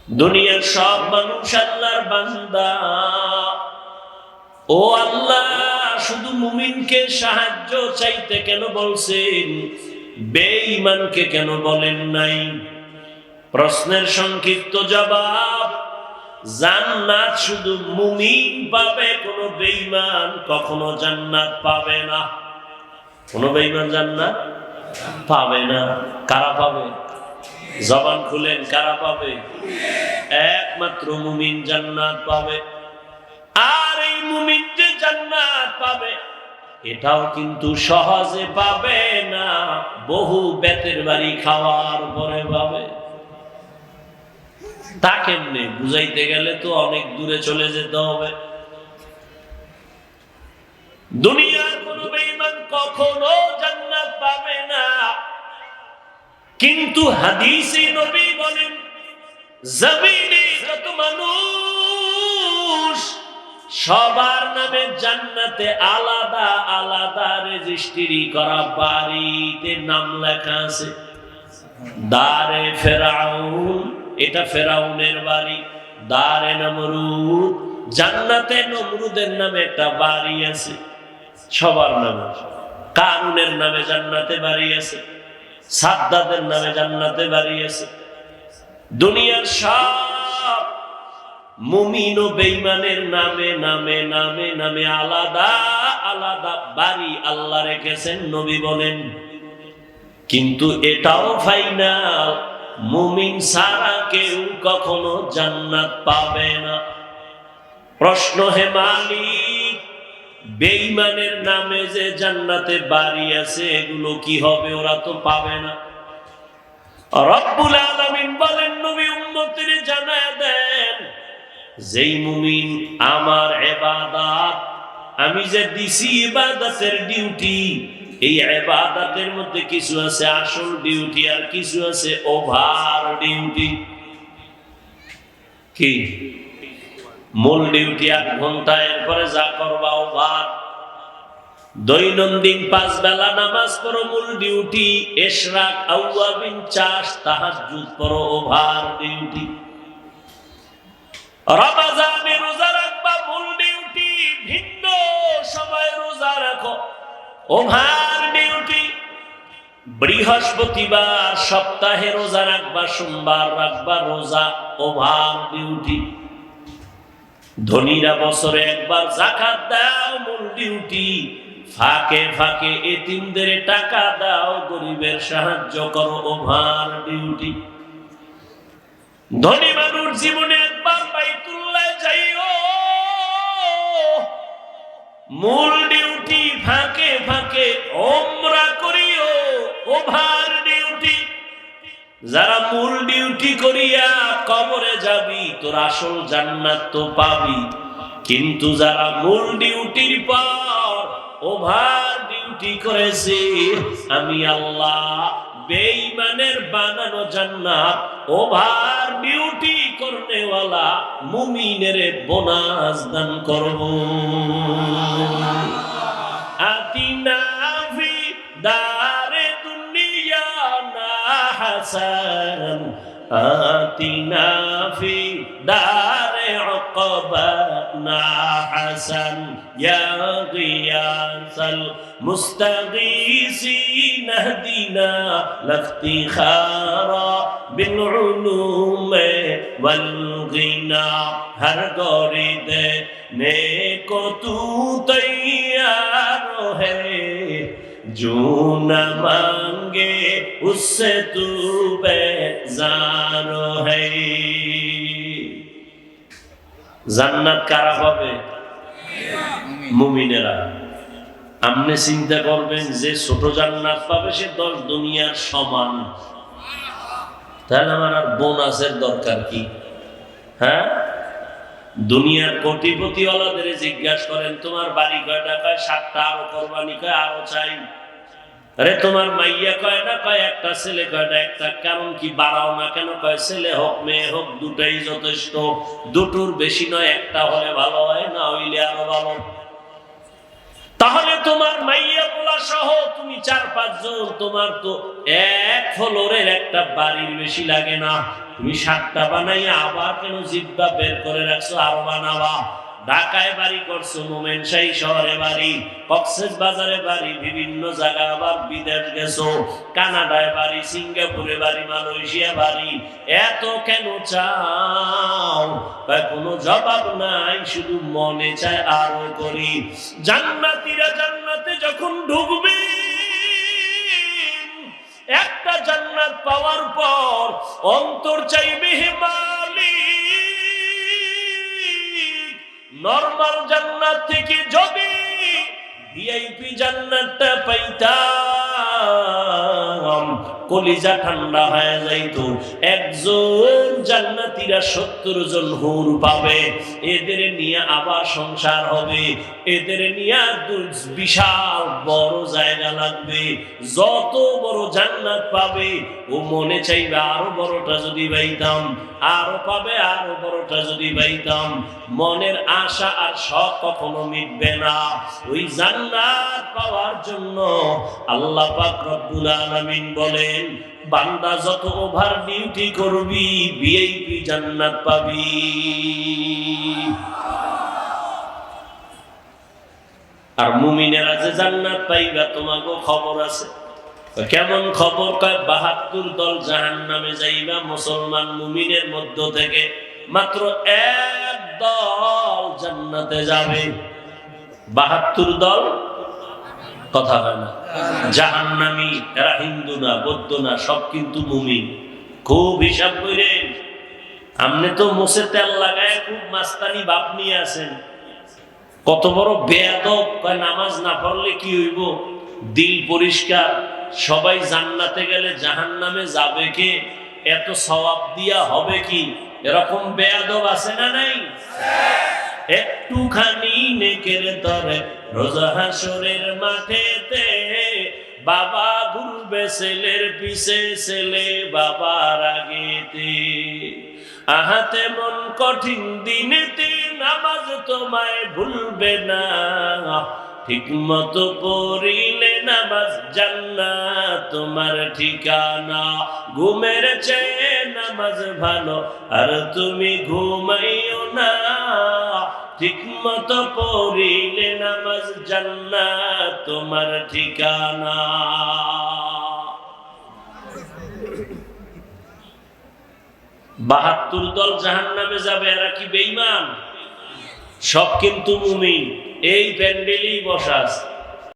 দুনিয়ার সব মানুষ আল্লাহর বান্দা। ও আল্লাহ, শুধু মুমিনকে সাহায্য চাইতে কেন বলছেন, বেঈমানকে কেন বলেন নাই? প্রশ্নের সংক্ষিপ্ত জবাব, জান্নাত শুধু মুমিন পাবে, কোনো বেঈমান কখনো জান্নাত পাবে না। কোনো বেঈমান জান্নাত পাবে না। কারা পাবে? জবান খুলেন, কারা পাবে? একমাত্র মুমিন জান্নাত পাবে। আর এই মুমিন যে জান্নাত পাবে, এটাও কিন্তু সহজে পাবে না, বহু বেতের বাড়ি খাওয়ার পরে পাবে। তা কেমনে বুঝাইতে গেলে তো অনেক দূরে চলে যেতে হবে। দুনিয়ার কোন বেঈমান কখনো জান্নাত পাবে না, কিন্তু হাদিসে নবী বলেন, জমিনে যত মানুষ, সবার নামে জান্নাতে আলাদা আলাদা রেজিস্ট্রি করা বাড়িতে নাম লেখা আছে। দারে ফেরাউন, এটা ফেরাউনের বাড়ি। দারে নমরুদ, জান্নাতে নমরুদের নামে একটা বাড়ি আছে, সবার নামে। কারুনের নামে জান্নাতে বাড়ি আছে, সাদ্দাদের নামে জান্নাতে বাড়ি আছে। দুনিয়ার সব মুমিন ও বেঈমানের নামে নামে নামে নামে আলাদা আলাদা বাড়ি আল্লাহ রেখেছেন, নবী বলেন। কিন্তু এটাও ফাইনাল, মুমিন ছাড়া কেউ কখনো জান্নাত পাবে না। প্রশ্ন, হে মালিক, বেঈমানের নামে যে জান্নাতে বাড়ি আছে, এগুলো কি হবে? ওরা তো পাবে না। রব্বুল আলামিন বলেন, নবী উম্মতের জানায় দেন, যেই মুমিন আমার ইবাদত, আমি যে দিছি ইবাদতের ডিউটি, এই ইবাদতের মধ্যে কিছু আছে আসল ডিউটি, আর কিছু আছে ওভার ডিউটি। কি? মূল ডিউটি 8 ঘন্টা, এরপরে যা করবা ওভার। দৈনন্দিন 5 বেলা নামাজ পড়ো, মূল ডিউটি। ইশরাক, আওয়াবিন, চাষ, তাহাজ্জুদ পড়ো, ওভার ডিউটি। রমজানে রোজা রাখবা, মূল ডিউটি। ভিন্ন সময় রোজা রাখো, ওভার ডিউটি। বৃহস্পতিবার সপ্তাহে রোজা রাখবা, সোমবার রাখবা রোজা, ওভার ডিউটি। ধনীরা বছরে একবার যাকাত দাও, মূল ডিউটি। ফাঁকে ফাঁকে এতিমদের টাকা দাও, গরিবের সাহায্য করো, ওভার ডিউটি। ধনী মানুষ জীবনে একবার বাইতুল্লাহ যাইও, মূল ডিউটি। ফাঁকে ফাঁকে ওমরা করিও, ওভার ডিউটি। যারা মূল ডিউটি করিয়া কবরে যাবি, তোর আসল জান্নাত তো পাবি। কিন্তু যারা মূল ডিউটির পর ওভার ডিউটি করেছে, আমি আল্লাহ বেঈমানের বানানো জান্নাত ওভার ডিউটি করনেওয়ালা মুমিনের বোনাস দান করব। আতিনা ফি দারে দুনিয়া না হাসান, আতিনা ফি দারে উকবানা হাসান, ইয়া গিয়াসাল মুস্তাগীসিন ইহদিনা লাফতিখারা বিল উলুমে ওয়াল গিনা। হর গরিদে নেকো তু তৈয়ার है, जो न मांगे उससे तू बेजार है। জান্নাত কারা পাবে? মুমিনেরা। আপনি চিন্তা করবেন, যে ছোট জান্নাত পাবে সে 10 দুনিয়ার সমান। তাহলে আমার আর বোনাসের দরকার কি? হ্যাঁ, দুনিয়ার কোটিপতি ওয়ালাদের জিজ্ঞাসা করেন, তোমার বাড়ি কয়টা? কয় 7টা। আরো কোরবানি? কয় আরো চাই। আরে তোমার মাইয়া কয়টা? কয় একটা। ছেলে কয়টা? একটা। কারণ কি বাড়াও না কেন? কয় ছেলে হোক মেয়ে হোক দুটাই যথেষ্ট, দুটোর বেশি নয়, একটা হলে ভালো হয়, না হইলে আরো ভালো। তাহলে তোমার মাইয়া পোলা সহ তুমি 4-5 জন, তোমার তো এক ফ্লোরের একটা বাড়ির বেশি লাগে না। তুমি 7টা বানাইয়া আবার কেন জিব্বা বের করে রাখছো আরো বানাবা? ঢাকায় বাড়ি করছো, মোমেনশাহী শহরে বাড়ি, কক্সেস বাজারে বাড়ি, বিভিন্ন জায়গা, আবার বিদেশ গেছো, কানাডায় বাড়ি, সিঙ্গাপুরে বাড়ি, মালয়েশিয়া বাড়ি, এত কেন চাও? কোনো জবাব নাই, শুধু মনে চায় আরো করি। জান্নাতীরা জান্নাতে যখন ঢুকবে, একটা জান্নাত পাওয়ার পর অন্তর চাইবে হে মালিক, নরমাল জান্নাত থেকে যদি ভিআইপি জান্নাতটা পাইতাম, কলিজা ঠান্ডা হয়ে যাইতো। একজন জান্নাতীরা 70 জন হুর পাবে, এদের নিয়ে আবার সংসার হবে, এদের নিয়ে বিশাল বড় জায়গা লাগবে। যত বড় জান্নাত পাবে ও মনে চাইবে আরো বড়টা যদি পাইতাম, আরো পাবে আরো বড়টা যদি পাইতাম। মনের আশা আর শখ কখনো মিটবে না। ওই জান্নাত পাওয়ার জন্য আল্লাহ পাক রব্বুল আলামিন বলেন, বান্দা যত ওভার ডিউটি করবি ভিআইপি জান্নাত পাবি। আর মুমিনেরা যে জান্নাত পাইবা তোমাকে খবর আছে। কেমন খবর? 72 দল জাহান্নামে যাইবা, মুসলমান মুমিনের মধ্য থেকে মাত্র 1 দল জান্নাতে যাবে। 72 দল কথা হয় না, জাহান্নামী। এরা হিন্দু না, বৌদ্ধ না, সব কিন্তু মুমিন। খুব হিসাব করেন, আপনি তো মুছে তেল লাগায় খুব মাস্তানি বাপ নিয়ে আছেন। কত বড় বেয়াদব! নামাজ না পড়লে কি হইব? দিল পরিষ্কার। সবাই জান্নাতে গেলে জাহান্নামে যাবে কে? এত সওয়াব দিয়া হবে কি? এরকম বেয়াদব আছে না নাই? একটুখানি নেকের তরে রোজা হাসরের মাঠেতে বাবা ঘুরবে ছেলের পিছে, ছেলে বাবার আগেতে। আহাতে মন কঠিন দিনেতে নামাজ তোমায় ভুলবে না, ঠিক মতো পড়িলে নামাজ জান্নাত তোমার ঠিকানা। ঘুমের চেয়ে নামাজ ভালো আর তুমি ঘুমাইও না, ঠিক মতো পড়িলে নামাজ জান্নাত তোমার ঠিকানা। 72 দল জাহান্নামে যাবে। এরা কি বেঈমান? সব কিন্তু মুমিন। এই প্যান্ডেলেই বসা আছে।